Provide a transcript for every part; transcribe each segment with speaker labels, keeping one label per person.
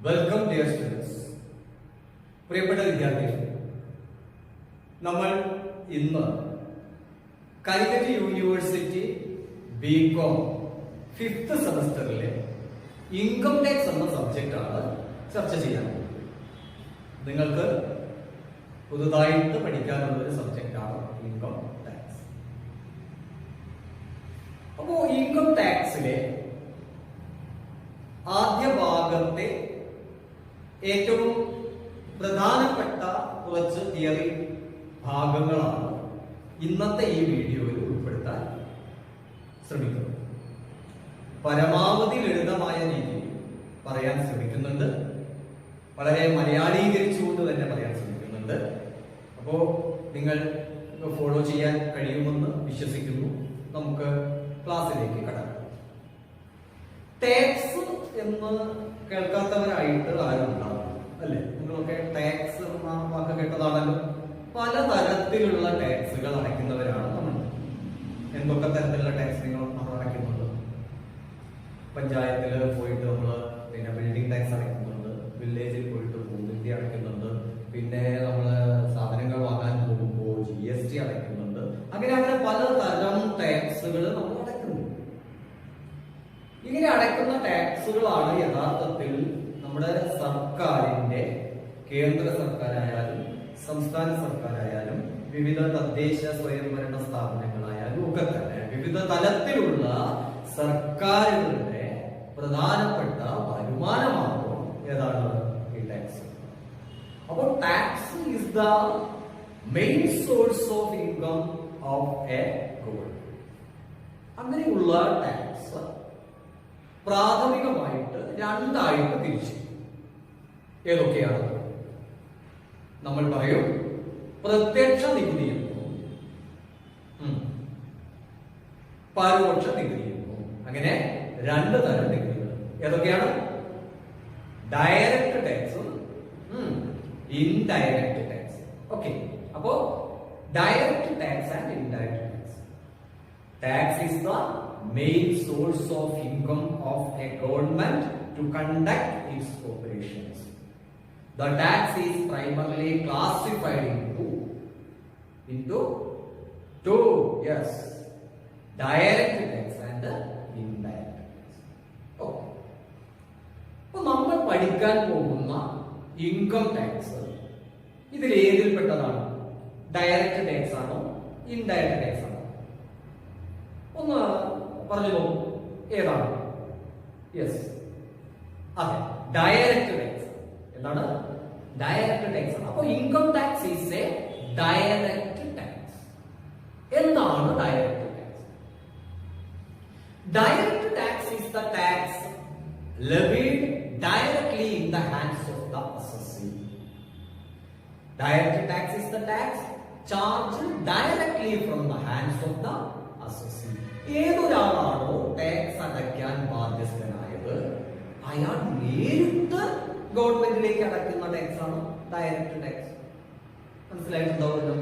Speaker 1: Welcome dear students. പ്രിയപ്പെട്ട വിദ്യാർത്ഥികൾ, നമ്മൾ ഇന്ന് കാലിക്കറ്റ് യൂണിവേഴ്സിറ്റി ബികോം 5th സെമസ്റ്ററിലെ ഇൻകം ടാക്സ് എന്ന സബ്ജക്റ്റാണ് ചർച്ച ചെയ്യാൻ പോകുന്നത്. നിങ്ങൾക്ക് പുതുതായിട്ട് പഠിക്കാനുള്ള ഒരു സബ്ജക്റ്റാണ് ഇൻകം ടാക്സ്. അപ്പോ ഇൻകം ടാക്സിലെ ആദ്യ ഭാഗത്തെ ഏറ്റവും പ്രധാനപ്പെട്ട കുറച്ച് തിയറി ഭാഗങ്ങളാണ് ഇന്നത്തെ ഈ വീഡിയോയിൽ ഉൾപ്പെടുത്താൻ ശ്രമിക്കുന്നത്. പരമാവധി ലളിതമായ രീതിയിൽ പറയാൻ ശ്രമിക്കുന്നുണ്ട്, വളരെ മലയാളീകരിച്ചുകൊണ്ട് തന്നെ പറയാൻ ശ്രമിക്കുന്നുണ്ട്. അപ്പോ നിങ്ങൾ ഫോളോ ചെയ്യാൻ കഴിയുമെന്ന് വിശ്വസിക്കുന്നു. നമുക്ക് ക്ലാസ്സിലേക്ക് കടക്കാം. ടാക്സ് എന്ന് കേൾക്കാത്തവരായിട്ട് ആരും ഉണ്ടാവും അല്ലെ? നിങ്ങളൊക്കെ ടാക്സ് എന്ന വാക്ക് കേട്ടതാണല്ലോ. പലതരത്തിലുള്ള ടാക്സുകൾ അടയ്ക്കുന്നവരാണ് നമ്മൾ. എന്തൊക്കെ തരത്തിലുള്ള ടാക്സ് നമ്മൾ അടയ്ക്കുന്നുണ്ട്? പഞ്ചായത്തിൽ പോയിട്ട് നമ്മൾ ബിൽഡിംഗ് ടാക്സ് അടയ്ക്കുന്നുണ്ട്, വില്ലേജിൽ പോയിട്ട് ഭൂനികുതി അടയ്ക്കുന്നുണ്ട്, പിന്നെ നമ്മൾ സാധനങ്ങൾ വാങ്ങാൻ പോകുമ്പോൾ GST അടയ്ക്കുന്നുണ്ട്. അങ്ങനെ പലതരം ടാക്സുകൾ നമ്മൾ അടയ്ക്കുന്നു. ഇങ്ങനെ അടയ്ക്കുന്ന ടാക്സുകളാണ് യഥാർത്ഥത്തിൽ നമ്മുടെ സർക്കാരിന്റെ, കേന്ദ്ര സർക്കാരായാലും സംസ്ഥാന സർക്കാരായാലും വിവിധ തദ്ദേശ സ്വയംഭരണ സ്ഥാപനങ്ങളായാലും ഒക്കെ തന്നെ വിവിധ തലത്തിലുള്ള സർക്കാരുകളുടെ പ്രധാനപ്പെട്ട വരുമാനമാർഗം ഏതാണ്? ഈ ടാക്സ്. അപ്പോൾ tax is the main source of income of A government. അങ്ങനെയുള്ള ടാക്സ് പ്രാഥമികമായിട്ട് രണ്ടായിട്ട് തിരിച്ചു. ഏതൊക്കെയാണ്? നമ്മൾ പറയും പ്രത്യക്ഷ നികുതി എന്നും പരോക്ഷ നികുതി എന്നും. അങ്ങനെ രണ്ട് തരം നികുതികൾ. ഏതൊക്കെയാണ്? ഡയറക്റ്റ് ടാക്സും ഇൻഡയറക്റ്റ് ടാക്സ്. ഓക്കെ, അപ്പോ direct tax and indirect tax. Tax is the main source of income of a government to conduct its operations. The tax is primarily classified into two, yes, direct tax and indirect tax. Okay. അപ്പോൾ നമ്മൾ പഠിക്കാൻ പോകുന്ന income tax ഇതിൽ ഏതിൽപ്പെട്ടതാണ്? Direct tax ആണോ indirect tax ആണോ? ഒന്ന് പറഞ്ഞു നോക്കൂ, ഏതാണ്? യെസ്, അതെ, ഡയറക്റ്റ് ടാക്സ്. എന്താണ്? Direct tax. അപ്പൊ income tax is a direct tax. എന്താണ് direct tax? Direct tax is the tax levied directly in the hands of the assessee. Direct tax is the tax charged directly from the hands of the assessee. ഏതൊരാളാണോ tax അടയ്ക്കാൻ ബാധ്യസ്ഥനായത് അയാൾ നേരിട്ട് ഗവൺമെന്റിലേക്ക് അടയ്ക്കുന്ന tax ആണ് direct tax. മനസ്സിലായിട്ടുണ്ടാവുമല്ലോ.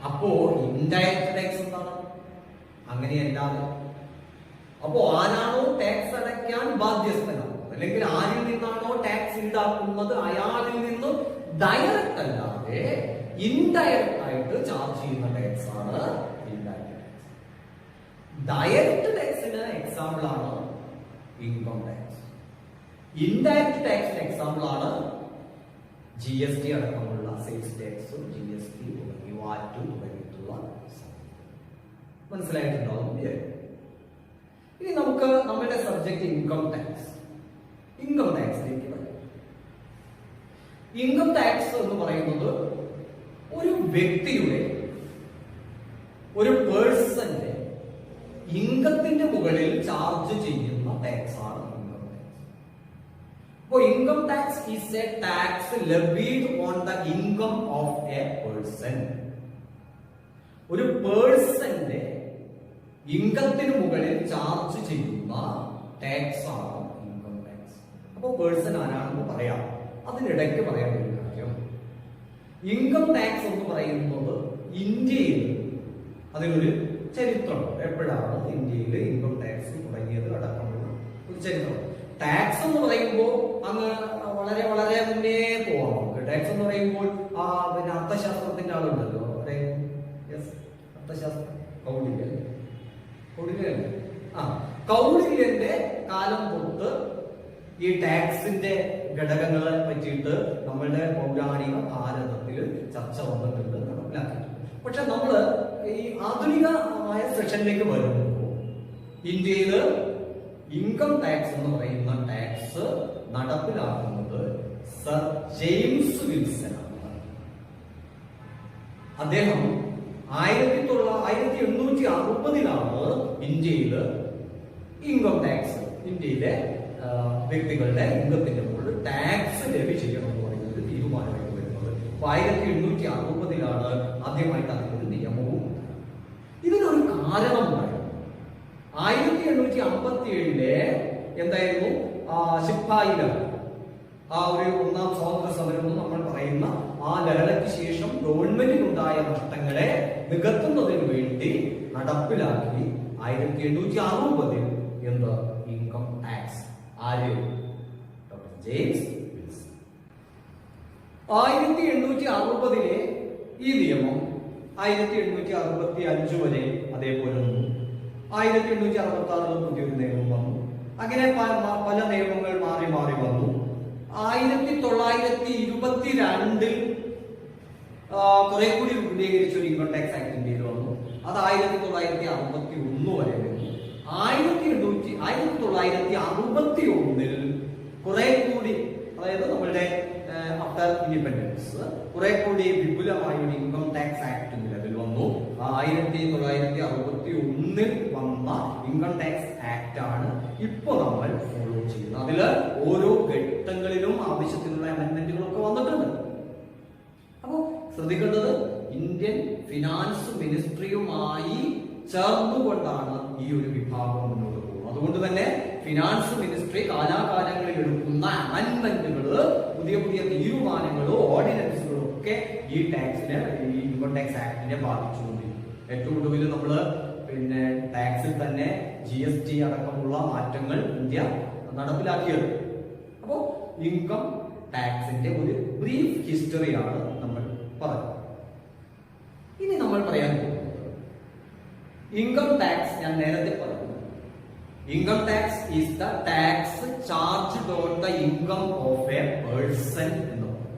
Speaker 1: അപ്പോ indirect tax എന്താണ്? അങ്ങനെയല്ലാതെ. അപ്പോ ആരാണോ ടാക്സ് അടയ്ക്കാൻ ബാധ്യസ്ഥനാണ്, അല്ലെങ്കിൽ ആരിൽ നിന്നാണോ ടാക്സ് ഈടാക്കുന്നത് അയാളിൽ നിന്ന് ഡയറക്റ്റ് അല്ലാതെ ഇൻഡയറക്റ്റ് ആയിട്ട് ചാർജ് ചെയ്യുന്ന ടാക്സ് ആണ് ഇൻഡയറക്റ്റ്. ഡയറക്റ്റ് ടാക്സിന് എക്സാമ്പിൾ ആണ് ഇൻകം ടാക്സ്. ഇൻഡയറക്റ്റ് ടാക്സിന് എക്സാമ്പിൾ ആണ് GST അടക്കമുള്ള സെയിൽസ് ടാക്സും GST തുടങ്ങി VAT തുടങ്ങിയിട്ടുള്ള. മനസ്സിലായിട്ടുണ്ടാവും. ഇനി നമുക്ക് നമ്മുടെ സബ്ജക്ട് ഇൻകം ടാക്സ്. ഇൻകം ടാക്സിലേക്ക് വരാം. ഇൻകം ടാക്സ് എന്ന് പറയുന്നത് ഒരു വ്യക്തിയുടെ, ഒരു പേഴ്സന്റെ ഇൻകത്തിന്റെ മുകളിൽ ചാർജ് ചെയ്യുന്ന ടാക്സ് ആണ് ഇൻകം ടാക്സ്. അപ്പോൾ income tax is A tax levied on the income of a person. ഒരു പേഴ്സന്റെ ഇൻകത്തിന് മുകളിൽ ചാർജ് ചെയ്യുന്ന ടാക്സ് ആണ് ഇൻകം ടാക്സ്. അപ്പോൾ പേഴ്സൺ ആരാണെന്ന് പറയാം. അതിനിടയ്ക്ക് പറയാൻ ഒരു കാര്യം, ഇൻകം ടാക്സ് എന്ന് പറയുന്നത് ഇന്ത്യയിൽ അതിനൊരു ചരിത്രമുണ്ട്. എപ്പോഴാണ് ഇന്ത്യയിൽ ഇൻകം ടാക്സ് തുടങ്ങിയത് അടക്കമുള്ള ഒരു ചരിത്രം. ടാക്സ് എന്ന് പറയുമ്പോൾ അങ്ങ് വളരെ വളരെ മുന്നേ പോവാം നമുക്ക്. ടാക്സ് എന്ന് പറയുമ്പോൾ പിന്നെ അർത്ഥശാസ്ത്രത്തിന്റെ ആളുണ്ടല്ലോ, അർത്ഥശാസ്ത്രം കൗടില്യന്റെ കാലം തൊട്ട് ഈ ടാക്സിന്റെ ഘടകങ്ങളെ പറ്റിയിട്ട് നമ്മളുടെ പൗരാണിക ഭാരതത്തിൽ ചർച്ച വന്നിട്ടുണ്ട്, മനസ്സിലാക്കിയിട്ടുണ്ട്. പക്ഷെ നമ്മള് ഈ ആധുനികമായ സെഷനിലേക്ക് വരുമ്പോൾ ഇന്ത്യയില് ഇൻകം ടാക്സ് എന്ന് പറയുന്ന ടാക്സ് നടപ്പിലാക്കുന്നത് സർ ജെയിംസ് വിൽസൺ ആണ്. അദ്ദേഹം 1860 ഇന്ത്യയില് ഇൻകം ടാക്സ്, ഇന്ത്യയിലെ വ്യക്തികളുടെ ഇൻകത്തിന്റെ മുകളിൽ ടാക്സ് ലെവി ചെയ്യണം എന്ന് പറയുന്ന ഒരു തീരുമാനമായിട്ട് വരുന്നത്. 1860 ആദ്യമായിട്ട് അതിനൊരു നിയമവും. ഇതിനൊരു കാരണമുണ്ടായിരുന്നു. 1857 എന്തായിരുന്നു, ശിപ്പായില ഒരു ഒന്നാം സ്വാതന്ത്ര്യ സമരം എന്ന് നമ്മൾ പറയുന്ന ആ ലഹളയ്ക്ക് ശേഷം ഗവൺമെന്റിനുണ്ടായ നഷ്ടങ്ങളെ നികത്തുന്നതിന് വേണ്ടി നടപ്പിലാക്കി 1860 എന്ത് ഇൻകം ടാക്സ്. ആര്? Doctor James Wilson. 1860 ഈ നിയമം 1865 വരെ അതേപോലെ വന്നു. 1866 പുതിയൊരു നിയമം വന്നു. അങ്ങനെ പല നിയമങ്ങൾ മാറി മാറി വന്നു. 1922 കുറെ കൂടി വിപുലീകരിച്ച ഒരു ഇൻകം ടാക്സ് ആക്ട് ഇന്ത്യയിൽ വന്നു. അത് 1961 വരെ വന്നു. 1961 കുറെ കൂടി, അതായത് നമ്മളുടെ ആഫ്റ്റർ ഇൻഡിപെൻഡൻസ് കുറെ കൂടി വിപുലമായ ഒരു ഇൻകം ടാക്സ് ആക്ട് നിലവിൽ വന്നു. 1961 വന്ന ഇൻകം ടാക്സ് ആക്ട് ആണ് ഇപ്പൊ നമ്മൾ ഫോളോ ചെയ്യുന്നത്. അതില് ഓരോ ഘട്ടങ്ങളിലും ആവശ്യത്തിനുള്ള അമെന്റ്മെന്റുകളൊക്കെ വന്നിട്ടുണ്ട്. അപ്പോ ശ്രദ്ധിക്കേണ്ടത്, ഇന്ത്യൻ ഫിനാൻസ് മിനിസ്ട്രിയുമായി ചേർന്നുകൊണ്ടാണ് ഈ ഒരു വിഭാഗം മുന്നോട്ട് പോകുന്നത്. അതുകൊണ്ട് തന്നെ ഫിനാൻസ് മിനിസ്ട്രി കാലാകാലങ്ങളിൽ എടുക്കുന്ന അമെന്റ്മെന്റുകള്, പുതിയ പുതിയ തീരുമാനങ്ങളോ ഓർഡിനൻസുകളോ ഒക്കെ ഈ ടാക്സിനെ, ഈ ഇൻകം ടാക്സ് ആക്ടിനെ ബാധിച്ചുകൊണ്ടിരിക്കും. ഏറ്റവും ഒടുവിൽ നമ്മള് പിന്നെ ടാക്സിൽ തന്നെ GST അടക്കമുള്ള മാറ്റങ്ങൾ ഇന്ത്യ നടപ്പിലാക്കിയത്. അപ്പോ ഇൻകം ടാക്സിന്റെ ഒരു ബ്രീഫ് ഹിസ്റ്ററിയാണ് നമ്മൾ പറഞ്ഞത്. ഇനി നമ്മൾ പറയാൻ പോകുന്നത് ഇൻകം ടാക്സ്. ഞാൻ നേരത്തെ പറഞ്ഞു, income tax is the tax charged on the income of a person എന്ന് പറഞ്ഞു.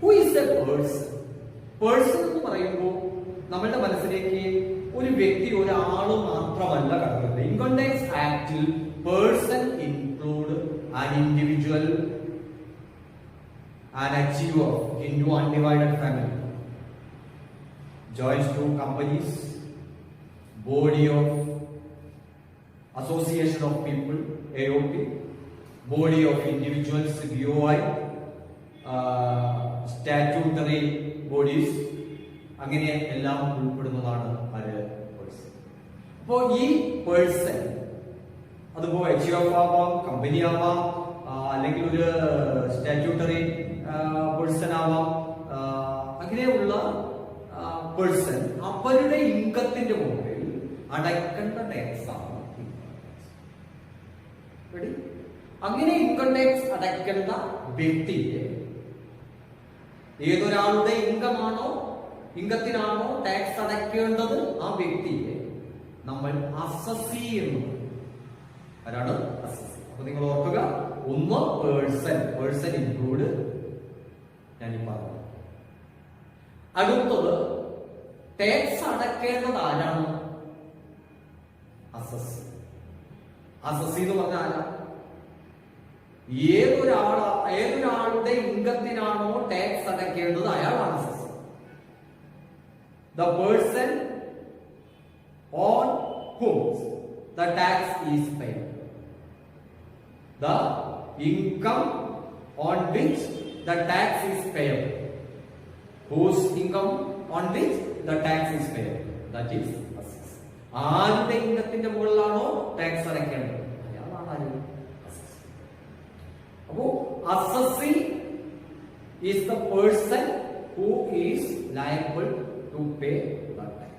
Speaker 1: Who is a person? Person എന്ന് പറയുമ്പോൾ നമ്മളുടെ മനസ്സിലേക്ക് ഒരു വ്യക്തി, ഒരാള് മാത്രമല്ല കടക്കുന്നത്. ഇൻകം ടാക്സ് ആക്ടിൽ person include an individual, an achiever into undivided family, joins to companies, body of association of people AOP, body of individuals BOI, statutory bodies, അങ്ങനെ എല്ലാം ഉൾപ്പെടുന്നതാണ് പേഴ്സൺ. അപ്പോ ഈ പേഴ്സൺ അതുപോലെ HUF ആവാം, കമ്പനി ആവാം, അല്ലെങ്കിൽ ഒരു സ്റ്റാറ്റ്യൂട്ടറി പേഴ്സൺ ആവാം. അങ്ങനെയുള്ള പേഴ്സൺ അവരുടെ ഇൻകത്തിന്റെ മുകളിൽ അടയ്ക്കേണ്ട ടാക്സ് ആണ്. അങ്ങനെ ഇൻകം ടാക്സ് അടയ്ക്കേണ്ട വ്യക്തിയെ, ഏതൊരാളുടെ ഇൻകത്തിനാണോ ടാക്സ് അടയ്ക്കേണ്ടത് ആ വ്യക്തിയെ നമ്മൾ അസസി എന്ന് പറയും. ആരാണ്? അസസി. അപ്പൊ നിങ്ങൾ ഓർക്കുക, ഒന്ന് പേഴ്സൺ ഇൻക്ലൂഡ് ഞാൻ ഈ പറഞ്ഞു. അടുത്തത് ടാക്സ് അടയ്ക്കേണ്ടത് ആരാണ്? അസസി. അസസി എന്ന് പറഞ്ഞാൽ ആരാ? ഏതൊരാളുടെ ഇൻകത്തിനാണോ ടാക്സ് അടയ്ക്കേണ്ടത് അയാളാണ് assessee. The person on whom the tax is paid, the income on which the tax is paid, whose income on which the tax is paid, that is assessed. ആരുടെ ഇൻകത്തിന്റെ മുകളിലാണോ tax അടയ്ക്കേണ്ടത് അയാളാണ് ആര്? Assessee. അപ്പോ assessee is the person who is liable to pay the tax.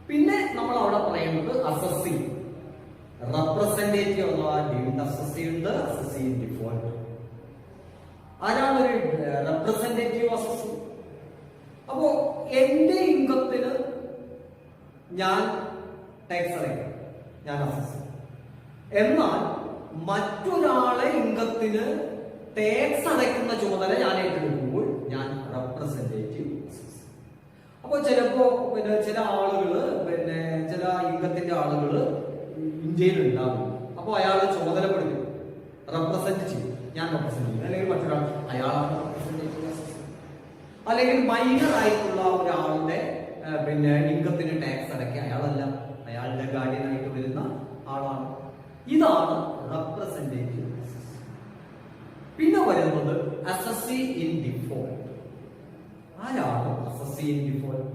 Speaker 1: പിന്നെ നമ്മൾ അവിടെ പറയുന്നത് assessee, representative അഥവാ ഡീംഡ് അസസി ഉണ്ട്, അസസി ഇൻ ഡിഫോൾട്ട്. ആരാണ് ഒരു റെപ്രസെന്റേറ്റീവ് അസസി? അപ്പോ എന്റെ ഇൻകത്തിന് ഞാൻ ടാക്സ് അടയ്ക്കും, ഞാൻ അസസ്. എന്നാൽ മറ്റൊരാളെ ഇൻകത്തിന് ടാക്സ് അടയ്ക്കുന്ന ചുമതല ഞാൻ ഏറ്റെടുക്കുമ്പോൾ ഞാൻ റെപ്രസെന്റേറ്റീവ് അസസ്. അപ്പോൾ ചിലപ്പോ ചില ആളുകള് ചില ഇൻകത്തിന്റെ ആളുകള് ഇന്ത്യയിൽ ഉണ്ടാകും. അപ്പൊ അയാൾ ചുമതലപ്പെടുത്തി റെപ്രസെന്റ് ചെയ്യും, ഞാൻ റെപ്രസെന്റ് ചെയ്യും. അല്ലെങ്കിൽ മറ്റൊരാൾ അയാളാണ് റെപ്രസെന്റേറ്റീവ് അസസ്. അല്ലെങ്കിൽ മൈനർ ആയിട്ടുള്ള ഒരാളുടെ ഇൻകത്തിന് ടാക്സ് അടയ്ക്കുക അയാളല്ല, അയാളുടെ ഗാർഡിയനായിട്ട് വരുന്ന ആളാണ്. ഇതാണ് റെപ്രസെന്റേറ്റീവ് അസസ്. പിന്നെ വരുന്നത് അസസി ഇൻ ഡിഫോൾട്ട്. ആരാണ് അസസി ഇൻ ഡിഫോൾട്ട്?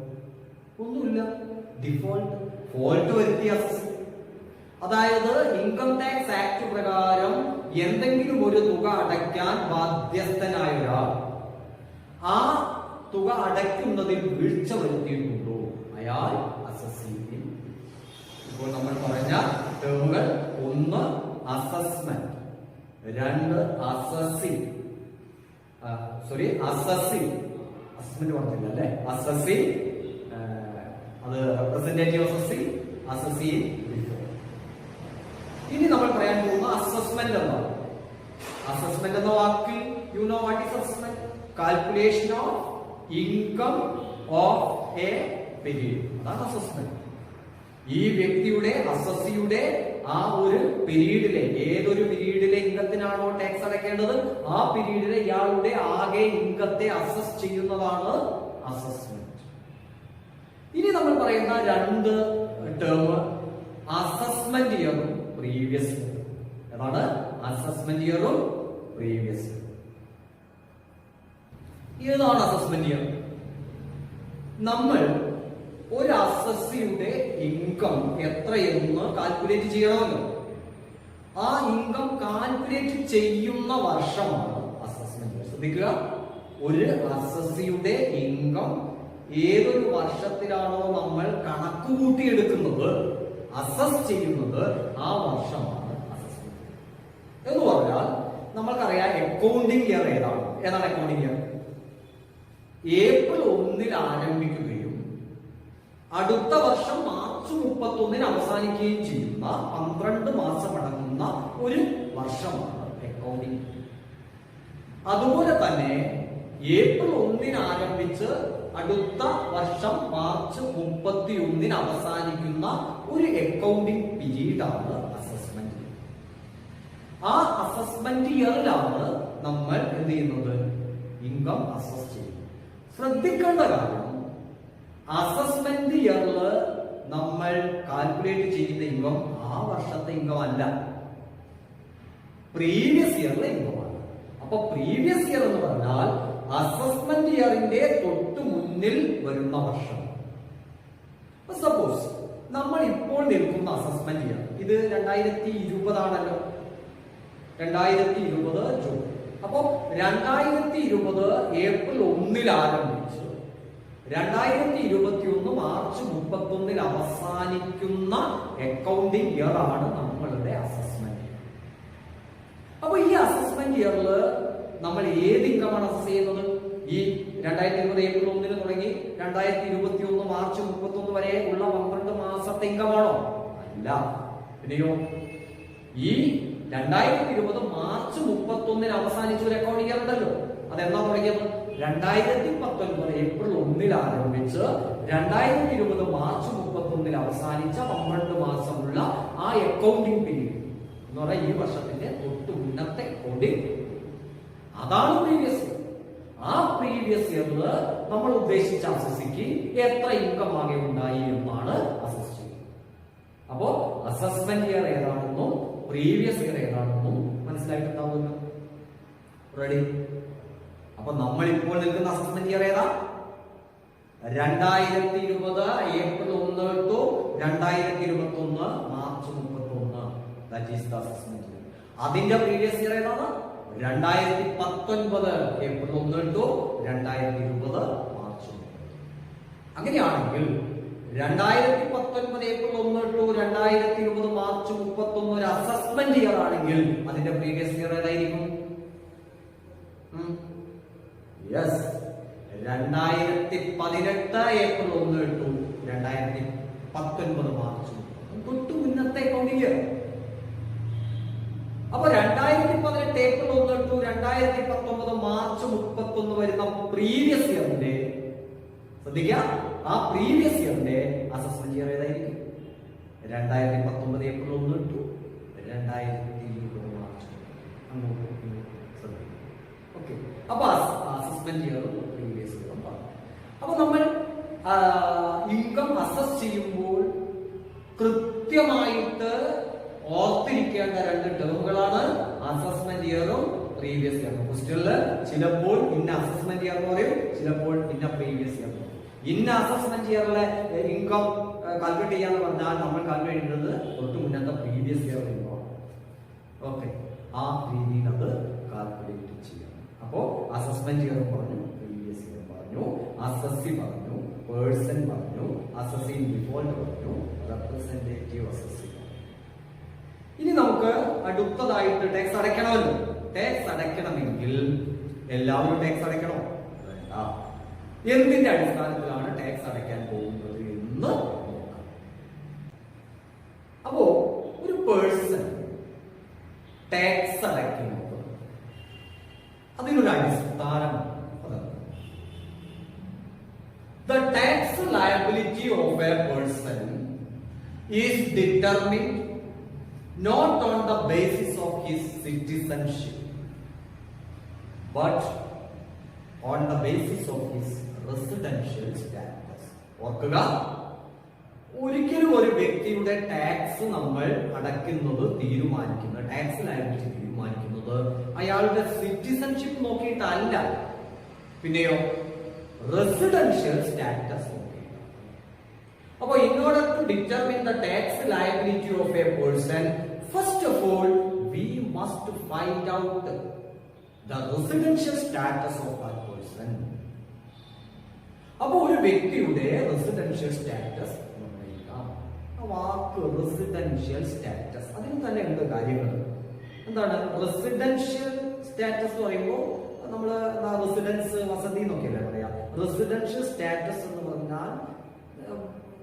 Speaker 1: ഒന്നുമില്ല, ഡിഫോൾട്ട് ഫോൾട്ട് വരുത്തിയ അസസി. അതായത് ഇൻകം ടാക്സ് ആക്ട് പ്രകാരം എന്തെങ്കിലും ഒരു തുക അടയ്ക്കാൻ ബാധ്യസ്ഥനായ ഒരാൾ ആ തുക അടയ്ക്കുന്നതിൽ വീഴ്ച വരുത്തിയിട്ടുണ്ടോ അയാൾ അസസി. ഇപ്പോൾ നമ്മൾ പറഞ്ഞ ടേമുകൾ: ഒന്ന് അസസ്മെന്റ്, രണ്ട് അസസി, അസസ്മെന്റ് പറഞ്ഞില്ല അല്ലെ, അസസി, അത് റെപ്രസെന്റേറ്റീവ് അസസി, അസസി. ഇനി നമ്മൾ പറയാൻ പോകുന്ന അസസ്മെന്റ് എന്നാണ്. അസസ്മെന്റ് എന്ന വാക്കിൽ you know what is assessment? Calculation of income of A period, അതാണ് അസസ്മെന്റ്. ഈ വ്യക്തിയുടെ അസസിയുടെ ആ ഒരു പീരീഡിലെ, ഏതൊരു പീരീഡിലെ ഇൻകത്തിനാണോ ടാക്സ് അടയ്ക്കേണ്ടത് ആ പീരീഡിലെ ഇയാളുടെ ആകെ ഇൻകത്തെ അസസ് ചെയ്യുന്നതാണ് അസസ്മെന്റ്. ഇനി നമ്മൾ പറയുന്ന രണ്ട് ടേം അസസ്മെന്റ് ഇയറും പ്രീവിയസ് ഇയർ. ഏതാണ് അസസ്മെന്റ് ഇയറും പ്രീവിയസ് ഇയർ? ഏതാണ് അസസ്മെന്റ് ഇയർ? നമ്മൾ ഒരു അസസിയുടെ ഇൻകം എത്രയെന്ന് കാൽക്കുലേറ്റ് ചെയ്യണമല്ലോ. ആ ഇൻകം കാൽക്കുലേറ്റ് ചെയ്യുന്ന വർഷമാണ് അസസ്മെന്റ് ഇയർ. ശ്രദ്ധിക്കുക, ഒരു അസസിയുടെ ഇൻകം ഏതൊരു വർഷത്തിലാണോ നമ്മൾ കണക്കുകൂട്ടിയെടുക്കുന്നത്, അസസ് ചെയ്യുന്നത്, ആ വർഷമാണ് അസസ്മെന്റ് എന്ന് പറഞ്ഞാൽ നമ്മൾക്കറിയാം അക്കൗണ്ടിങ് ഇയർ ഏതാണ്. ഏതാണ് അക്കൗണ്ടിങ് ഇയർ? ഏപ്രിൽ 1 ആരംഭിക്കുകയും അടുത്ത വർഷം മാർച്ച് 31 അവസാനിക്കുകയും ചെയ്യുന്ന 12 മാസം അടങ്ങുന്ന ഒരു വർഷമാണ് അക്കൗണ്ടിങ്. അതുപോലെ തന്നെ ഏപ്രിൽ 1 ആരംഭിച്ച് അടുത്ത വർഷം മാർച്ച് 31 അവസാനിക്കുന്ന ഒരു അക്കൗണ്ടിങ് പീരീഡാണ് അസസ്മെന്റ്. ആ അസസ്മെന്റ് ഇയറിലാണ് നമ്മൾ എന്ത് ചെയ്യുന്നത്? ഇൻകം അസസ് ചെയ്യുന്നത്. ശ്രദ്ധിക്കേണ്ട കാര്യം, അസസ്മെന്റ് ഇയറിൽ നമ്മൾ കാൽക്കുലേറ്റ് ചെയ്യുന്ന ഇൻകം ആ വർഷത്തെ ഇൻകം അല്ല, പ്രീവിയസ് ഇയറിലെ ഇൻകമാണ്. അപ്പൊ പ്രീവിയസ് ഇയർ എന്ന് പറഞ്ഞാൽ അസസ്മെന്റ് ഇയറിന്റെ തൊട്ട് മുന്നിൽ വരുന്ന വർഷം. സപ്പോസ് നമ്മൾ ഇപ്പോൾ നിൽക്കുന്ന അസസ്മെന്റ് ഇയർ ഇത് 2020 ആണല്ലോ, 2020 ജൂൺ. അപ്പോ 2020 ഏപ്രിൽ 1 ആരംഭിച്ച് 2021 മാർച്ച് 31 അവസാനിക്കുന്ന അക്കൗണ്ടിങ് ഇയർ ആണ് നമ്മളുടെ അസസ്മെന്റ്. അപ്പൊ ഈ അസസ്മെന്റ് ഇയറിൽ നമ്മൾ ഏത് ഇൻകമാണ് അസസ് ചെയ്യുന്നത്? ഈ 2020 ഏപ്രിൽ 1 തുടങ്ങി 2021 മാർച്ച് 31 വരെ ഉള്ള 12 മാസത്തെ ഇൻകമാണോ? അല്ല. പിന്നെയോ ഈ 2020 മാർച്ച് 31 അവസാനിച്ച ഒരു അക്കൗണ്ടിങ് ഇയർ ഉണ്ടല്ലോ, അതെന്നാ തുടങ്ങിയത്? 2019 ഏപ്രിൽ 1 ആരംഭിച്ച് 2020 മാർച്ച് 31 അവസാനിച്ച 12 മാസമുള്ള ആ അക്കൗണ്ടിങ് പീരീഡ് എന്ന് പറഞ്ഞാൽ ഈ വർഷത്തിന്റെ തൊട്ട് മുന്നത്തെ അക്കൗണ്ടിങ്, അതാണ് പ്രീവിയസ് ഇയർ. ആ പ്രീവിയസ് ഇയറിൽ നമ്മൾ ഉദ്ദേശിച്ച അസസിക്ക് എത്ര ഇൻകം ആകെ ഉണ്ടായി എന്നാണ് അസസ് ചെയ്യുന്നത്. അപ്പോ അസസ്മെന്റ് ഇയർ ഏതാണെന്നും പ്രീവിയസ് ഇയർ ഏതാണെന്നും മനസ്സിലായിട്ടുണ്ടാവുമല്ലോ. റെഡി? അപ്പൊ നമ്മൾ ഇപ്പോൾ നിൽക്കുന്ന അസസ്മെന്റ് ഇയർ ഏതാ? 2020 April 1 to 2021 March 31. That is the assessment year. അതിന്റെ പ്രീവിയസ് ഇയർ ഏതാണ്? 2019 ഏപ്രിൽ 1 ടു 2020 മാർച്ച് 31. അങ്ങനെയാണെങ്കിൽ 2019 ഏപ്രിൽ 1 ടു 2020 മാർച്ച് 31 ഒരു അസസ്മെന്റ് ഇയർ ആണെങ്കിൽ അതിന്റെ പ്രീവിയസ് ഇയർ ഏതായിരിക്കും? യെസ്, 2018 ഏപ്രിൽ 1 ടു 2019 മാർച്ച് തൊട്ട് മുന്നത്തെ അക്കൗണ്ടിംഗ് ഇയർ. അപ്പൊ 2018 ഏപ്രിൽ 1 ടു 2019 മാർച്ച് 31 വരുന്ന പ്രീവിയസ് ഇയറിന്റെ, ശ്രദ്ധിക്കുക, ആ പ്രീവിയസ് ഇയറിന്റെ അസസ്മെന്റ് ഇയർ ഏതായിരിക്കും? 2019 ഏപ്രിൽ 1 ടു 2020 മാർച്ച്. ഓക്കെ, അപ്പൊ അസസ്മെന്റ് ഇയറും പ്രീവിയസ് ഇയറും പറഞ്ഞു. അപ്പൊ നമ്മൾ ഇൻകം അസസ് ചെയ്യുമ്പോൾ കൃത്യമായിട്ട് ഓർത്തിരിക്കേണ്ട രണ്ട് ടേമുകളാണ് അസസ്മെന്റ് ഇയറും പ്രീവിയസ് ഇയറും. ക്വസ്റ്റ്യനിൽ ചിലപ്പോൾ ഇന്ന അസസ്മെന്റ് ഇയർ എന്ന് പറയും, ചിലപ്പോൾ ഇന്ന പ്രീവിയസ് ഇയർ. ഇന്ന അസസ്മെന്റ് ഇയറിലെ ഇൻകം കാൽക്കുലേറ്റ് ചെയ്യാന്ന് പറഞ്ഞാൽ നമ്മൾ കാൽക്കുലേറ്റ് ചെയ്യുന്നത് തൊട്ട് മുന്നത്തെ പ്രീവിയസ് ഇയർ ഇൻകം. ഓക്കെ, ആ രീതിയിൽ അത് കാൽക്കുലേറ്റ് ചെയ്യാം. അപ്പോ അസസ്മെന്റ് ഇയർ പറഞ്ഞു, പ്രീവിയസ് ഇയർ പറഞ്ഞു, അസസ്സി പറഞ്ഞു, പേഴ്സൺ പറഞ്ഞു, അസസ്സി ഇൻ ഡിഫോൾട്ട് പറഞ്ഞു, റെപ്രസെന്റേറ്റീവ് അസസ്സി. ഇനി നമുക്ക് അടുത്തതായിട്ട് ടാക്സ് അടയ്ക്കണമല്ലോ. ടാക്സ് അടയ്ക്കണമെങ്കിൽ എല്ലാവരും ടാക്സ് അടയ്ക്കണോ? വേണ്ട. എന്തിന്റെ അടിസ്ഥാനത്തിലാണ് ടാക്സ് അടയ്ക്കാൻ പോകുന്നത് എന്ന് നോക്കാം. അപ്പോ ഒരു പേഴ്സൺ ടാക്സ് അടയ്ക്കുന്നത് അതിനൊരു അടിസ്ഥാനം. The tax liability of a person is determined not on the basis of his citizenship but on the basis of his residential status. ഓർക്കുക, ഒരിക്കലും ഒരു വ്യക്തിയുടെ ടാക്സ് നമ്മൾ അടയ്ക്കുന്നത് ടാക്സ് ലയബിലിറ്റി തീരുമാനിക്കുന്നത് അയാളുടെ സിറ്റിസൺഷിപ്പ് നോക്കിയിട്ടല്ല, പിന്നെയോ റെസിഡൻഷ്യൽ സ്റ്റാറ്റസ് നോക്കിയിട്ടാണ്. അപ്പൊ in order to determine the tax liability of a person, first of all we must find out the residential status of that person. അപ്പൊ ഒരു വ്യക്തിയുടെ റെസിഡൻഷ്യൽ സ്റ്റാറ്റസ് നിർണ്ണയിക്കാം. ആ വാക്ക് റെസിഡൻഷ്യൽ സ്റ്റാറ്റസ്, അതിന് തന്നെ ഉണ്ട് കാര്യങ്ങൾ. എന്താണ് റെസിഡൻഷ്യൽ സ്റ്റാറ്റസ് എന്ന് പറയുമ്പോൾ നമ്മൾ റെസിഡൻസ് വസതി എന്നൊക്കെയല്ലേ പറയാ. റെസിഡൻഷ്യൽ സ്റ്റാറ്റസ് എന്ന് പറഞ്ഞാൽ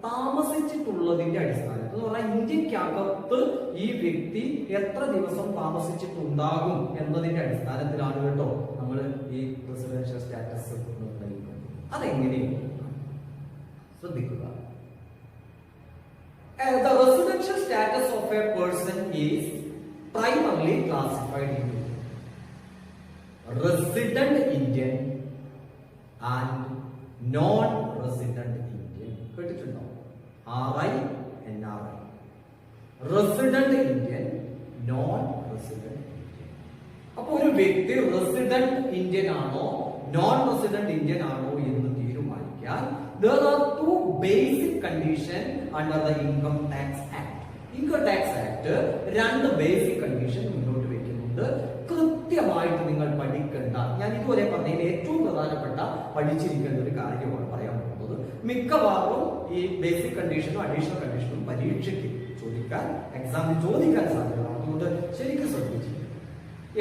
Speaker 1: താമസിച്ചിട്ടുള്ളതിന്റെ അടിസ്ഥാനത്തിൽ എന്ന് പറഞ്ഞാൽ ഇന്ത്യക്കകത്ത് ഈ വ്യക്തി എത്ര ദിവസം താമസിച്ചിട്ടുണ്ടാകും എന്നതിന്റെ അടിസ്ഥാനത്തിലാണ് കേട്ടോ നമ്മൾ ഈ റെസിഡൻഷ്യൽ സ്റ്റാറ്റസ് നിർണ്ണയിക്കുന്നത്. അതെങ്ങനെയാണ് ശ്രദ്ധിക്കുക. The residential status of a person is primarily classified into resident Indian and non-resident Indian. കേട്ടിട്ടുണ്ടോ? RI, NRI. Resident Indian, non-resident Indian. അപ്പൊ ഒരു വ്യക്തി റെസിഡന്റ് ഇന്ത്യൻ ആണോ നോൺ റെസിഡന്റ് ഇന്ത്യൻ ആണോ എന്ന് തീരുമാനിക്കാൻ there are two basic conditions under the Income Tax Act. Income Tax Act രണ്ട് basic condition മുന്നോട്ട് വെക്കുന്നുണ്ട്. കൃത്യമായിട്ട് നിങ്ങൾ പഠിക്കേണ്ട, ഞാൻ ഇതുവരെ പറഞ്ഞതിൽ ഏറ്റവും പ്രധാനപ്പെട്ട പഠിച്ചിരിക്കേണ്ട ഒരു കാര്യമാണ് പറയാൻ പോകുന്നത്. മിക്കവാറും ഈ ബേസിക് കണ്ടീഷനും അഡീഷണൽ കണ്ടീഷനും പരീക്ഷയ്ക്ക് എക്സാമിന് ചോദിക്കാൻ സാധ്യതയാണ്. അതുകൊണ്ട് ശരിക്കും ശ്രദ്ധിച്ചിരിക്കും.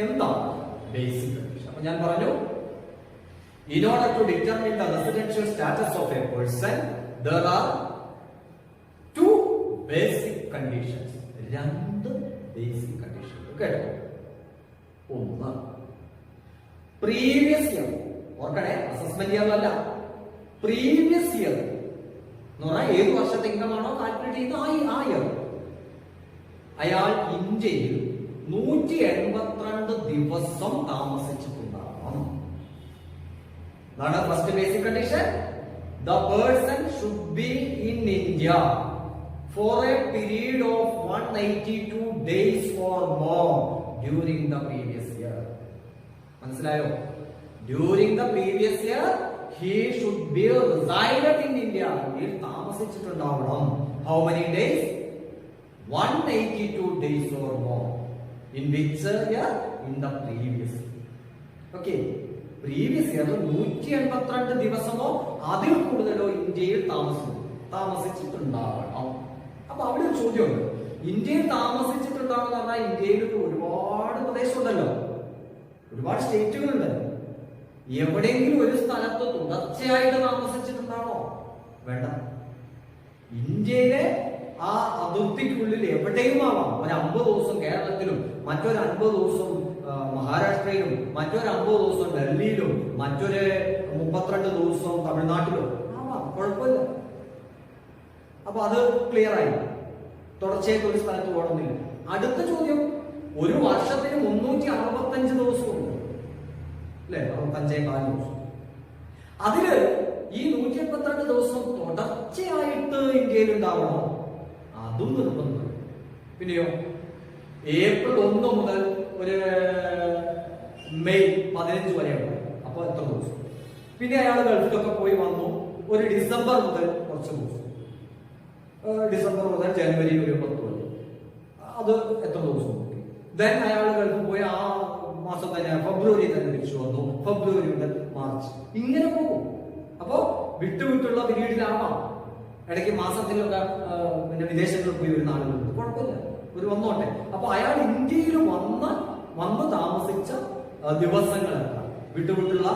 Speaker 1: എന്താണ് ബേസിക് കണ്ടീഷൻ? അപ്പൊ ഞാൻ പറഞ്ഞു, in order to determine the residential status of a person, there are two basic conditions. രണ്ട് ബേസിക് കണ്ടീഷൻ കേട്ടോ. ഒന്ന്, പ്രീവിയസ് ഇയർ. ഓർക്കണേ, അസസ്മെന്റ് ഇയറിലല്ല, പ്രീവിയസ് ഇയർ എന്ന് പറഞ്ഞാൽ ഏത് വർഷത്തെ ഇൻകം ആണോ കാൽക്കുലേറ്റ് ചെയ്യുന്ന ആ ഇയർ അയാൾ ഇന്ത്യയിൽ 182 ദിവസം താമസിച്ചിട്ടുണ്ടാകണം. അതാണ് first basic condition. The person should be in India for a period of 182 days or more during the previous year. മനസ്സിലായോ? During the previous year he should be resided in India. ഇന്ത്യയിൽ താമസിച്ചിട്ടുണ്ടാവണം. How many days? 182 days or more. In which year? In the previous year. Okay. Previous year 182 ദിവസമോ അതിൽ കൂടുതലോ ഇന്ത്യയിൽ താമസിച്ചിട്ടുണ്ടാവണം. അപ്പൊ അവിടെ ഒരു ചോദ്യമുണ്ട്, ഇന്ത്യയിൽ താമസിച്ചിട്ടുണ്ടാവെന്ന് പറഞ്ഞാൽ ഇന്ത്യയിൽ ഒരുപാട് പ്രദേശമുണ്ടല്ലോ, ഒരുപാട് സ്റ്റേറ്റുകളുണ്ട്. എവിടെയെങ്കിലും ഒരു സ്ഥലത്ത് തുടർച്ചയായിട്ട് താമസിച്ചിട്ടുണ്ടാണോ? വേണ്ട. ഇന്ത്യയിലെ ആ അതിർത്തിക്കുള്ളിൽ എവിടെയും ആവാം. ഒരു 50 ദിവസം കേരളത്തിലും, മറ്റൊരു 50 ദിവസം മഹാരാഷ്ട്രയിലും, മറ്റൊരു 50 ദിവസം ഡൽഹിയിലും, മറ്റൊരു 32 ദിവസം തമിഴ്നാട്ടിലും ആവാം, കുഴപ്പമില്ല. അപ്പൊ അത് ക്ലിയർ ആയി. തുടർച്ചയായിട്ട് ഒരു സ്ഥലത്ത് പോകണമെന്നില്ല. അടുത്ത ചോദ്യം, ഒരു വർഷത്തിന് 365 ദിവസമുണ്ട് അല്ലെ, 65 ദിവസം. അതില് ഈ 182 ദിവസം തുടർച്ചയായിട്ട് ഇന്ത്യയിൽ ഉണ്ടാവണോ? അതും നിർബന്ധം. പിന്നെയോ ഏപ്രിൽ 1 മുതൽ ഒരു മെയ് 15 വരെയുണ്ട്. അപ്പൊ എത്ര ദിവസം? പിന്നെ അയാൾ ഗൾഫിലൊക്കെ പോയി വന്നു, ഒരു ഡിസംബർ മുതൽ കുറച്ച് ദിവസം, ഡിസംബർ മുതൽ ജനുവരി ഒരു 10 വരെ, അത് എത്ര ദിവസം? ദെൻ അയാൾ ഗൾഫിൽ പോയി ആ മാസം തന്നെ ഫെബ്രുവരി തന്നെ തിരിച്ചു വന്നു, ഫെബ്രുവരി മുതൽ മാർച്ച്, ഇങ്ങനെ പോകും. അപ്പോ വിട്ടുവിട്ടുള്ള പീരീഡിലാവാം. ഇടയ്ക്ക് മാസത്തിലൊക്കെ പിന്നെ വിദേശങ്ങളിൽ പോയി വരുന്ന ആളുകളുണ്ട്, കുഴപ്പമില്ല, ഒരു വന്നോട്ടെ. അപ്പൊ അയാൾ ഇന്ത്യയിൽ വന്ന് താമസിച്ച ദിവസങ്ങളല്ല, വിട്ടുവിട്ടുള്ള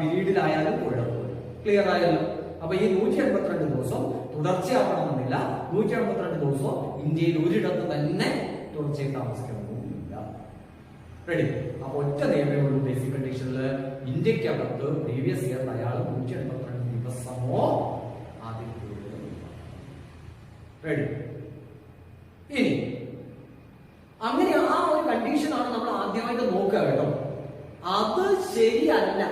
Speaker 1: പീരീഡിലായാലും കുഴപ്പമില്ല. ക്ലിയർ ആയല്ലോ? അപ്പൊ ഈ 182 ദിവസം തുടർച്ചയാവണമെന്നില്ല. 182 ദിവസം ഇന്ത്യയിൽ ഒരിടത്ത് തന്നെ തുടർച്ചയായി താമസിക്കണമെന്നില്ല. റെഡി? അപ്പൊ ഒറ്റ നിയമമേ ഉള്ളൂ ബേസിക് കണ്ടീഷനിൽ. ഇന്ത്യക്കകത്ത് പ്രീവിയസ് ഇയർ അയാൾ 182 ദിവസമോ അതിൽ കൂടുതൽ. റെഡി? ഇനി അങ്ങനെ ആ ഒരു കണ്ടീഷനാണ് നമ്മൾ ആദ്യമായിട്ട് നോക്കുക കേട്ടോ. അത് ശരിയല്ല,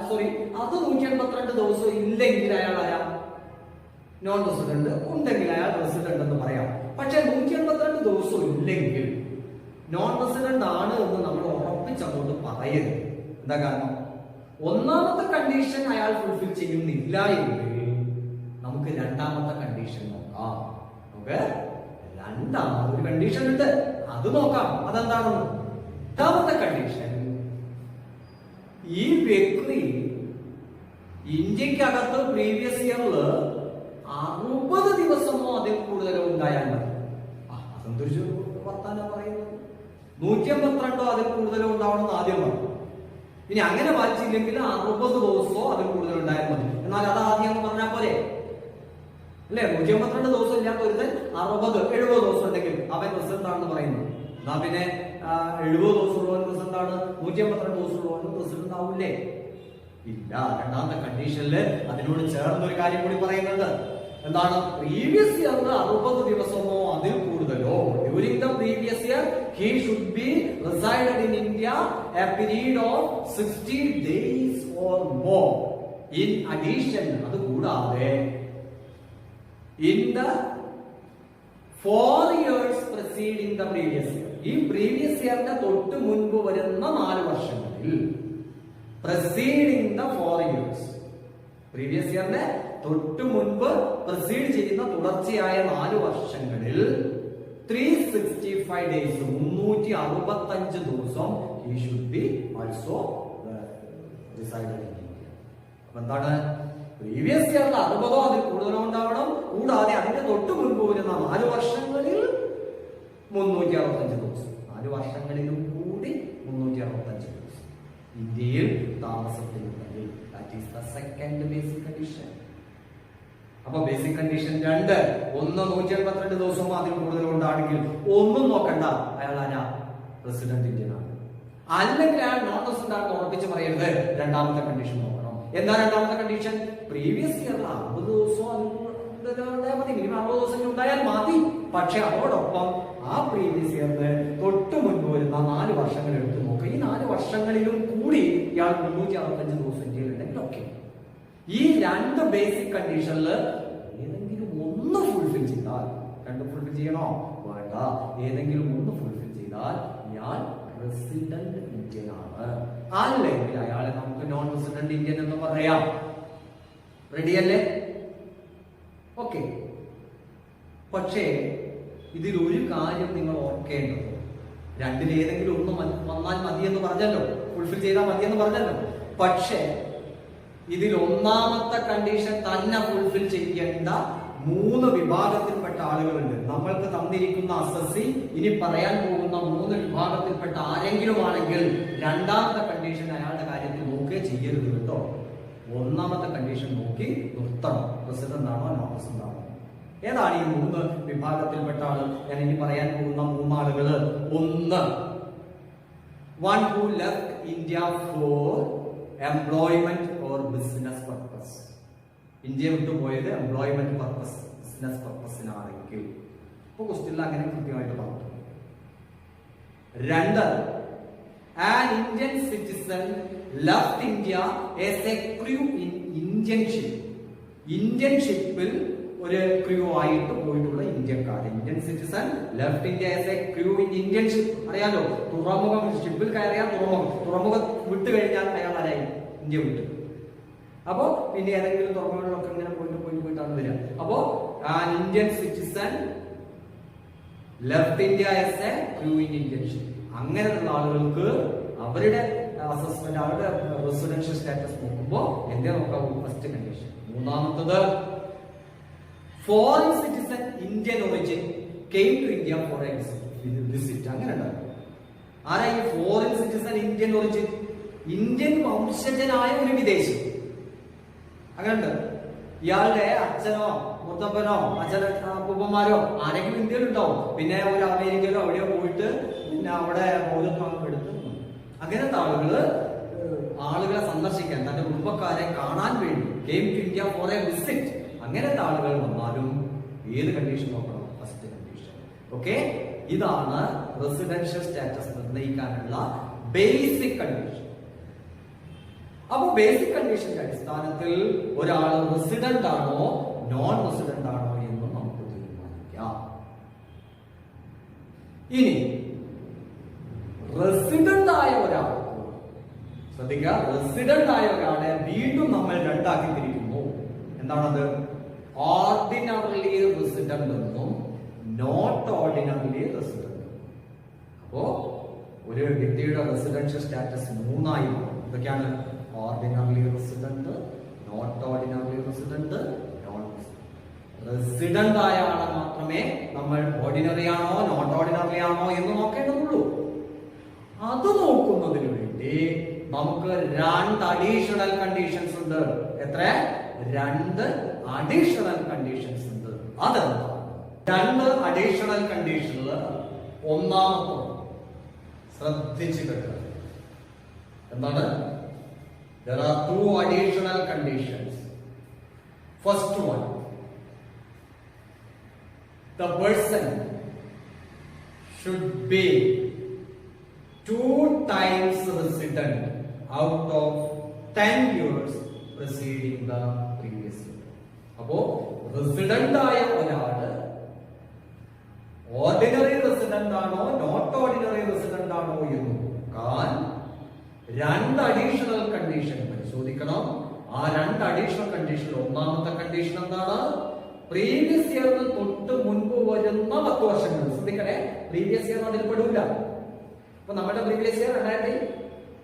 Speaker 1: സോറി, അത് 182 ദിവസം ഇല്ലെങ്കിൽ അയാൾ ആരാ? Non resident. ഉണ്ടെങ്കിൽ അയാൾ റെസിഡന്റ് എന്ന് പറയാം. പക്ഷെ 182 ദിവസം ഇല്ലെങ്കിൽ നോൺ റെസിഡന്റ് ആണ് എന്ന് നമ്മൾ ഉറപ്പിച്ചങ്ങോട്ട് പറയരുത്. എന്താ കാരണം? ഒന്നാമത്തെ കണ്ടീഷൻ അയാൾ ഫുൾഫിൽ ചെയ്യുന്നില്ല എങ്കിൽ നമുക്ക് രണ്ടാമത്തെ കണ്ടീഷൻ നോക്കാം. രണ്ടാമതൊരു കണ്ടീഷൻ ഉണ്ട്, അത് നോക്കാം. അതെന്താണെന്ന്? രണ്ടാമത്തെ കണ്ടീഷൻ, ഈ വ്യക്തി ഇന്ത്യക്കകത്ത് പ്രീവിയസ് ഇയറിൽ 60 ദിവസമോ അതിൽ കൂടുതലോ ഉണ്ടായാൽ മതി. അതെന്തൊരു വർത്താനം പറയുന്നത്? 182 അതിൽ കൂടുതലോ ഉണ്ടാവണമെന്ന് ആദ്യം പറഞ്ഞു. ഇനി അങ്ങനെ വായിച്ചില്ലെങ്കിൽ 60 ദിവസമോ അതിൽ കൂടുതൽ ഉണ്ടായാൽ മതി. എന്നാൽ അത് ആദ്യം എന്ന് പറഞ്ഞാൽ പോലെ അല്ലെ? 182 ദിവസം ഇല്ലാത്ത ഒരുത്തൻ 60-70 ദിവസം ഉണ്ടെങ്കിൽ അവൻ റിസൾട്ട് ആണെന്ന് പറയുന്നു. എന്നാ പിന്നെ 70 ദിവസമുള്ളവൻ റിസൾട്ട് ആണ്, 182 ദിവസമുള്ളവൻ റിസൾട്ട് ആവൂലേ? ഇല്ല. രണ്ടാമത്തെ കണ്ടീഷനില് അതിനോട് ചേർന്നൊരു കാര്യം കൂടി പറയുന്നുണ്ട്. എന്താണ്? പ്രീവിയസ് ഇയറിൽ 60 ദിവസമോ അതിൽ കൂടുതലോ, during the previous year he should be resided in India a period of 60 days or more. In addition, അത് കൂടാതെ in the 4 years preceding the previous year, ഈ പ്രീവിയസ് ഇയറിന്റെ തൊട്ട് മുൻപ് വരുന്ന 4 വർഷങ്ങളിൽ, preceding the 4 years, പ്രീവിയസ് ഇയറിന്റെ തൊട്ട് മുൻപ് പ്രസീഡ് ചെയ്യുന്ന തുടർച്ചയായ 4 വർഷങ്ങളിൽ 365 days, 365 ദിവസം he should be also resided in India. അപ്പൊ എന്താണ്? പ്രീവിയസ് ഇയറിൽ 60 അതിൽ കൂടുതലോ ഉണ്ടാവണം, കൂടാതെ അതിന്റെ തൊട്ട് മുൻപ് വരുന്ന 4 വർഷങ്ങളിൽ 365 ദിവസം, 4 വർഷങ്ങളിലും കൂടി 365 ദിവസം ഇന്ത്യയിൽ താമസത്തിനുണ്ടെങ്കിൽ, that is the second basic condition. അപ്പൊ ബേസിക് കണ്ടീഷൻ 2, 182 ദിവസമോ അതിൽ കൂടുതലോ ഉണ്ടാണെങ്കിൽ ഒന്നും നോക്കണ്ട, അയാൾ ആരാ? റെസിഡന്റ് ഇന്ത്യൻ ആണ്. അല്ലെങ്കിൽ അയാൾ നോൺ റെസിഡന്റ് ആണെന്ന് ഉറപ്പിച്ച് പറയരുത്. രണ്ടാമത്തെ കണ്ടീഷൻ നോക്കണം. എന്താ രണ്ടാമത്തെ കണ്ടീഷൻ? പ്രീവിയസ് ഇയറിൽ 60 ദിവസം ഉണ്ടായാൽ മതി, മിനിമം 60 ദിവസം ഉണ്ടായാൽ മതി. പക്ഷെ അതോടൊപ്പം ആ പ്രീവിയസ് ഇയറിന് തൊട്ട് മുൻപ് വരുന്ന 4 വർഷങ്ങൾ എടുത്ത് നോക്കുക. ഈ 4 വർഷങ്ങളിലും കൂടി ഇയാൾ 365 ദിവസം ഇന്ത്യയിലുണ്ടെങ്കിൽ ഓക്കെ. ഈ 2 ബേസിക് കണ്ടീഷനിൽ ഏതെങ്കിലും ഒന്ന് ഫുൾഫിൽ ചെയ്താൽ, 2 ഫുൾഫിൽ ചെയ്യണോ? വേണ്ട. ഏതെങ്കിലും ഒന്ന് ഫുൾഫിൽ ചെയ്താൽ ഇയാൾ റെസിഡന്റ് ഇന്ത്യൻ ആണ്. അല്ലെങ്കിൽ അയാളെ നമുക്ക് നോൺ റെസിഡന്റ് ഇന്ത്യൻ എന്ന് പറയാം. റെഡിയല്ലേ? ഓക്കെ. പക്ഷേ ഇതിൽ ഒരു കാര്യം നിങ്ങൾ ഓർക്കേണ്ടത്, രണ്ടിൽ ഏതെങ്കിലും ഒന്ന് വന്നാൽ മതി എന്ന് പറഞ്ഞല്ലോ, ഫുൾഫിൽ ചെയ്താൽ മതി എന്ന് പറഞ്ഞല്ലോ. പക്ഷേ ഇതിൽ ഒന്നാമത്തെ കണ്ടീഷൻ തന്നെ ഫുൾഫിൽ ചെയ്യേണ്ട 3 വിഭാഗത്തിൽപ്പെട്ട ആളുകളുണ്ട്. നമ്മൾക്ക് തന്നിരിക്കുന്ന അസസി ഇനി പറയാൻ പോകുന്ന 3 വിഭാഗത്തിൽപ്പെട്ട ആരെങ്കിലും ആണെങ്കിൽ രണ്ടാമത്തെ കണ്ടീഷൻ അയാളുടെ കാര്യത്തിൽ നോക്കുകയോ ചെയ്യരുത് കേട്ടോ. ഒന്നാമത്തെ കണ്ടീഷൻ നോക്കി നിർത്തണം. പ്രസിഡന്റ് ആണോ നോൺ പ്രസിഡന്റ് ആണോ? ഏതാണ് ഈ 3 വിഭാഗത്തിൽപ്പെട്ട ആള്? ഞാൻ ഇനി പറയാൻ പോകുന്ന 3 ആളുകള്. 1, one who left India for employment or business purpose. India വിട്ടുപോയത് എംപ്ലോയ്മെന്റ് പർപ്പസ്, ബിസിനസ് പർപ്പസിനാണെങ്കിൽ. ഇപ്പൊ ക്വസ്റ്റ്യനിൽ അങ്ങനെ കൃത്യമായിട്ട് പറഞ്ഞു. 2, an Indian citizen left India as a crew in Indian ship. Indian ഷിപ്പിൽ ഒരു ക്രൂ ആയിട്ട് പോയിട്ടുള്ള ഇന്ത്യക്കാർ. Indian citizen left India as a crew in Indian ship. അറിയാലോ, തുറമുഖം, ഷിപ്പിൽ കയറിയാൽ തുറമുഖം വിട്ട് കഴിഞ്ഞാൽ അയാൾ ആരായി? ഇന്ത്യ വിട്ട്. അപ്പോ പിന്നെ ഏതെങ്കിലും തുറമുഖങ്ങളിലൊക്കെ ഇങ്ങനെ പോയിട്ടാണ് വരിക. അപ്പോ Indian citizen left India as a crew in Indian ship. അങ്ങനെയുള്ള ആളുകൾക്ക് അവരുടെ അസസ്മെന്റ്, അവരുടെ റെസിഡൻഷ്യൽ സ്റ്റാറ്റസ് നോക്കുമ്പോൾ എന്തേ നോക്കാവൂ? First condition. മൂന്നാമത്തത്, foreign citizen Indian origin came to India for a visit. അങ്ങനെ ഉണ്ടാകും. ആരാ ഈ foreign citizen Indian origin? Indian വംശജനായ ഒരു വിദേശി. അങ്ങനെ ഉണ്ട്. ഇയാളുടെ അച്ഛനോ മുത്തപ്പനോ അപ്പൂപ്പന്മാരോ ആരെങ്കിലും ഇന്ത്യയിൽ ഉണ്ടാവും. പിന്നെ ഒരു അമേരിക്കയിലോ എവിടെയോ പോയിട്ട് പിന്നെ അവിടെ പൗരത്വം എടുത്ത് അങ്ങനത്തെ ആളുകളെ സന്ദർശിക്കാൻ, തന്റെ കുടുംബക്കാരെ കാണാൻ വേണ്ടി came to India for a visit. അങ്ങനത്തെ ആളുകൾ വന്നാലും ഏത് കണ്ടീഷൻ നോക്കണം? First condition. ഓക്കെ, ഇതാണ് റെസിഡൻഷ്യൽ സ്റ്റാറ്റസ് നിർണ്ണയിക്കാനുള്ള ബേസിക് കണ്ടീഷൻ. അപ്പൊ ബേസിക് കണ്ടീഷന്റെ അടിസ്ഥാനത്തിൽ ഒരാൾ റെസിഡന്റ് ആണോ നോൺ റെസിഡന്റ് ആണോ എന്ന് നമുക്ക് തീരുമാനിക്കാം. ഇനി റെസിഡന്റ് ആയ ഒരാൾ, ശ്രദ്ധിക്കുക, റെസിഡന്റ് ആയ ഒരാളെ വീണ്ടും നമ്മൾ രണ്ടാക്കി തിരിക്കുന്നു. എന്താണത്? ഓർഡിനറിലി റെസിഡന്റ് എന്നും നോട്ട് ഓർഡിനറിലി റെസിഡന്റ്. അപ്പോ ഒരു വ്യക്തിയുടെ റെസിഡൻഷ്യൽ സ്റ്റാറ്റസ് 3 ആയി മാറും. ഇതൊക്കെയാണ് ordinarily resident, not ordinarily resident, non resident ആയ ആളെ മാത്രമേ നമ്മൾ ഓർഡിനറി ആണോ നോട്ട് ഓർഡിനറി ആണോ എന്ന് നോക്കേണ്ടതുള്ളൂ. അത് നോക്കുന്നതിന് വേണ്ടി നമുക്ക് 2 അഡീഷണൽ കണ്ടീഷൻസ് ഉണ്ട്. എത്ര? 2 അഡീഷണൽ കണ്ടീഷൻസ് ഉണ്ട്. അതെന്താ? 2 അഡീഷണൽ കണ്ടീഷനിൽ ഒന്നാമത്തെ ശ്രദ്ധിച്ചു കേൾക്കുക. എന്താണ്? There are 2 additional conditions. First one, the person should be 2 times resident out of 10 years preceding the previous year. അപ്പോ റെസിഡന്റ് ആയ ഒരാള് ഓർഡിനറി റെസിഡന്റ് ആണോ നോട്ട് ഓർഡിനറി റെസിഡന്റ് ആണോ എന്ന് നോക്കാൻ 2 അഡീഷണൽ കണ്ടീഷൻ പരിശോധിക്കണം. ആ 2 അഡീഷണൽ കണ്ടീഷൻ, ഒന്നാമത്തെ കണ്ടീഷൻ എന്താണ്? പ്രീവിയസ് ഇയറിന് തൊട്ട് മുൻപ് വരുന്ന 10 വർഷങ്ങൾ. ശ്രദ്ധിക്കണേ, പ്രീവിയസ് ഇയർ അതിൽ പെടൂല. അപ്പൊ നമ്മുടെ previous year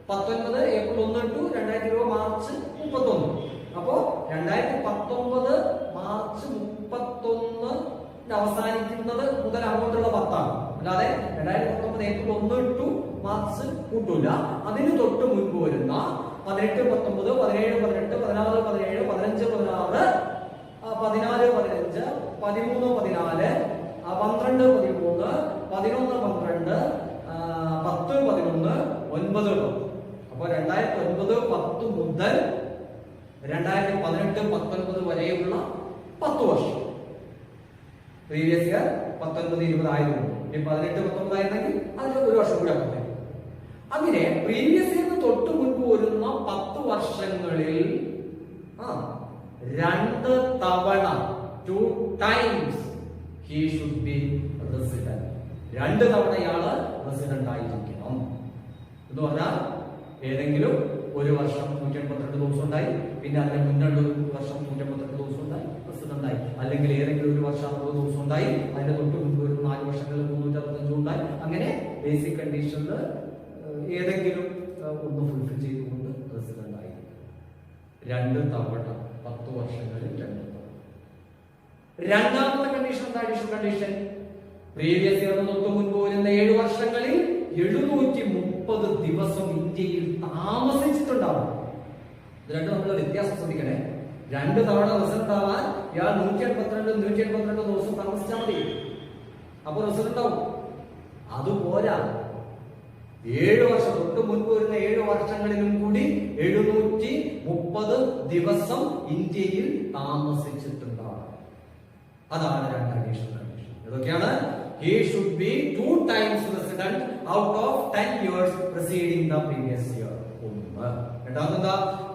Speaker 1: 2019 April 1 to 2020 March 31. അപ്പോ 2019 മാർച്ച് 31 അവസാനിക്കുന്നത് മുതൽ അങ്ങോട്ടുള്ള 10 ആണ്. അല്ലാതെ 2019 ഏപ്രിൽ 1 ടു മാർച്ച് കൂട്ടൂല. അതിന് തൊട്ട് മുൻപ് വരുന്ന 18, 19, 17, 18, 16, 17, 15, 16, 14, 15, 13, 14, 12, 13, 11, 12, 10, 11, 9, 10. അപ്പൊ 2009, 10 മുതൽ 2018, 19 വരെയുള്ള 10 വർഷം. പ്രീവിയസ് ഇയർ 19, 20 ആയിരുന്നു. 18, 19 ആയിരുന്നെങ്കിൽ അതിൽ 1 വർഷം കൂടെ ആകും. അങ്ങനെ പ്രീവിയസ് ഇയറിന് തൊട്ട് മുൻപ് വരുന്ന 10 വർഷങ്ങളിൽ 2 തവണ 2 times he should be resident. 2 തവണ ഇയാള് റെസിഡന്റ് ആയിരിക്കണം എന്ന് പറഞ്ഞാൽ ഏതെങ്കിലും ഒരു വർഷം 182 ദിവസം ഉണ്ടായി, പിന്നെ അതിന് മുന്നുള്ള ഒരു വർഷം 182 ദിവസം ഉണ്ടായി റെസിഡന്റ് ആയി. അല്ലെങ്കിൽ ഏതെങ്കിലും ഒരു വർഷം 60 ദിവസം ഉണ്ടായി, അതിന്റെ തൊട്ട് മുൻപ് ഒരു 4 വർഷങ്ങളിൽ 365 ഉണ്ടായി. അങ്ങനെ ബേസിക് കണ്ടീഷനിൽ ഏതെങ്കിലും ഒന്ന് ഫുൾഫിൽ ചെയ്തുകൊണ്ട് റെസിഡന്റ് ആയി. 2 തവണ 10 വർഷങ്ങളിൽ 2 തവണ. രണ്ടാമത്തെ കണ്ടീഷൻ എന്താ? അഡീഷണൽ കണ്ടീഷൻ പ്രീവിയസ് ഇയർ തൊട്ട് മുൻപ് വരുന്ന 7 വർഷങ്ങളിൽ 730 ദിവസം ഇന്ത്യയിൽ താമസിച്ചിട്ടുണ്ടാവും. ഇത് രണ്ടും നമ്മൾ വ്യത്യാസം ശ്രദ്ധിക്കണേ. 2 തവണ റിസൾട്ട് ആവാൻ ഇയാൾ 182 ദിവസം താമസിച്ചാൽ മതി, അപ്പൊ റിസൾട്ട് ആവും. അതുപോരാ, 7 വർഷം തൊട്ട് മുൻപ് വരുന്ന 7 വർഷങ്ങളിലും കൂടി 730 ദിവസം ഇന്ത്യയിൽ താമസിച്ചിട്ടുണ്ടാവും. അതാണ് 2 അഡീഷണൽ കണ്ടീഷൻ. ഇതൊക്കെയാണ്. He should be 2 times resident out of 10 years preceding the previous year. രണ്ടാമത്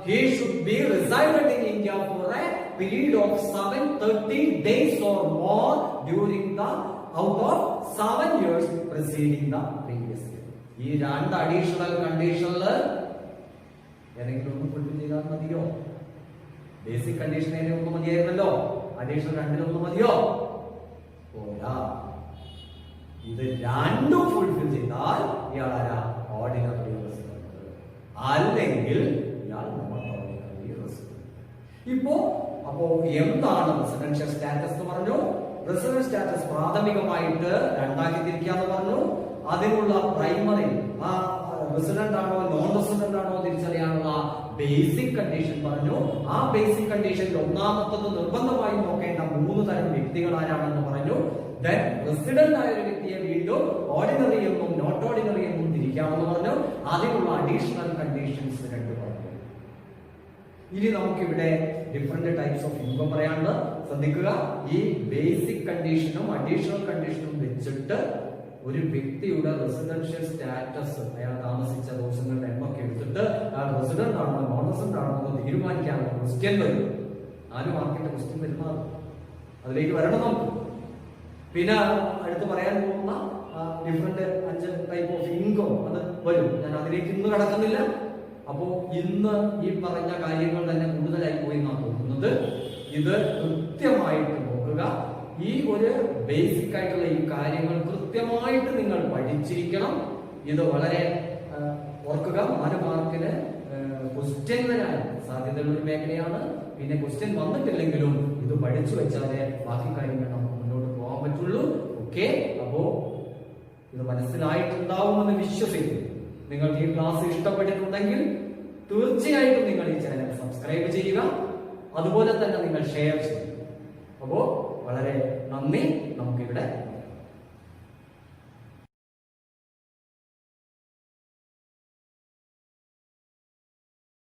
Speaker 1: he should be resided in India for a period of 730 days or more during the out of 7 years preceding the previous year. ഈ 2 additional കണ്ടീഷനിൽ ഏതെങ്കിലും ഒന്ന് fulfil ചെയ്താൽ മതിയോ? Basic condition ഒന്ന് മതിയായിരുന്നല്ലോ, additional 2 മതിയോ? പോരാ. ഇത് 2 ഫുൾഫിൽ ചെയ്താൽ ഇയാൾ ആരാ? ഓർഡിനറി റെസിഡന്റ്, അല്ലെങ്കിൽ ഇയാൾ നോട്ട് ഓർഡിനറി റെസിഡന്റ്. അപ്പോ എന്താണ് റെസിഡൻഷ്യൽ സ്റ്റാറ്റസ് എന്ന് പറഞ്ഞു? റെസിഡൻഷ്യൽ സ്റ്റാറ്റസ് പ്രാഥമികമായിട്ട് 2 ആക്കി തിരിക്കാന്ന് പറഞ്ഞു. അതിനുള്ള പ്രൈമറി റെസിഡന്റ് ആണോ നോൺ റെസിഡന്റ് ആണോ തിരിച്ചറിയാനുള്ള ബേസിക് കണ്ടീഷൻ പറഞ്ഞു. ആ ബേസിക് കണ്ടീഷനിൽ ഒന്നാമത്തത് നിർബന്ധമായും നോക്കേണ്ട 3 തരം വ്യക്തികൾ ആരാണെന്ന് പറഞ്ഞു. ദെൻ റെസിഡന്റ് ആയ ഒരു വ്യക്തിയെ വീണ്ടും ഓർഡിനറി എന്നും നോട്ട് ഓർഡിനറി എന്നും തിരിക്കാമെന്ന് പറഞ്ഞു. അതിനുള്ള അഡീഷണൽ കണ്ടീഷൻസ് 2 പറഞ്ഞു. ഇനി നമുക്കിവിടെ ഡിഫറെന്റ് ടൈപ്സ് ഓഫ് ഇൻകം പറയാനുണ്ട്. ശ്രദ്ധിക്കുക, ഈ ബേസിക് കണ്ടീഷനും അഡീഷണൽ കണ്ടീഷനും വെച്ചിട്ട് ഒരു വ്യക്തിയുടെ റെസിഡൻഷ്യൽ സ്റ്റാറ്റസ്, അയാൾ താമസിച്ച ദിവസങ്ങളുടെ എണ്ണമൊക്കെ എടുത്തിട്ട് അയാൾ റെസിഡന്റ് ആണോ നോൺ റെസിഡന്റ് ആണോ എന്ന് തീരുമാനിക്കാനുള്ള ക്വസ്റ്റ്യൻ വരും. 4 മാർക്കിന്റെ ക്വസ്റ്റ്യൻ വരുന്നതാണ്. അതിലേക്ക് വരണം നമുക്ക്. പിന്നെ അടുത്ത് പറയാൻ പോകുന്ന ഡിഫറെന്റ് 5 ടൈപ്പ് ഓഫ് ഇൻകം അത് വരും. ഞാൻ അതിലേക്ക് ഇന്ന് കടക്കുന്നില്ല. അപ്പോ ഇന്ന് ഈ പറഞ്ഞ കാര്യങ്ങൾ തന്നെ കൂടുതലായി പോയി എന്നാണ് തോന്നുന്നത്. ഇത് കൃത്യമായിട്ട് നോക്കുക. ഈ ഒരു ബേസിക് ആയിട്ടുള്ള ഈ കാര്യങ്ങൾ കൃത്യമായിട്ട് നിങ്ങൾ പഠിച്ചിരിക്കണം. ഇത് വളരെ ഓർക്കുക. 4 മാർക്കിന് ക്വസ്റ്റ്യൻ വരാൻ സാധ്യതയുള്ള ഒരു മേഖലയാണ്. പിന്നെ ക്വസ്റ്റ്യൻ വന്നിട്ടില്ലെങ്കിലും ഇത് പഠിച്ചു വെച്ചാലേ ബാക്കി കാര്യങ്ങൾ നമുക്ക് മുന്നോട്ട് പോകാൻ പറ്റുള്ളൂ. ഓക്കെ, അപ്പോ ഇത് മനസ്സിലായിട്ടുണ്ടാവുമെന്ന് വിശ്വസിക്കുന്നു. നിങ്ങൾക്ക് ഈ ക്ലാസ് ഇഷ്ടപ്പെട്ടിട്ടുണ്ടെങ്കിൽ തീർച്ചയായിട്ടും നിങ്ങൾ ഈ ചാനൽ സബ്സ്ക്രൈബ് ചെയ്യുക. അതുപോലെ തന്നെ നിങ്ങൾ ഷെയർ ചെയ്യുക. അപ്പോ വളരെ നന്ദി. നമുക്കിവിടെ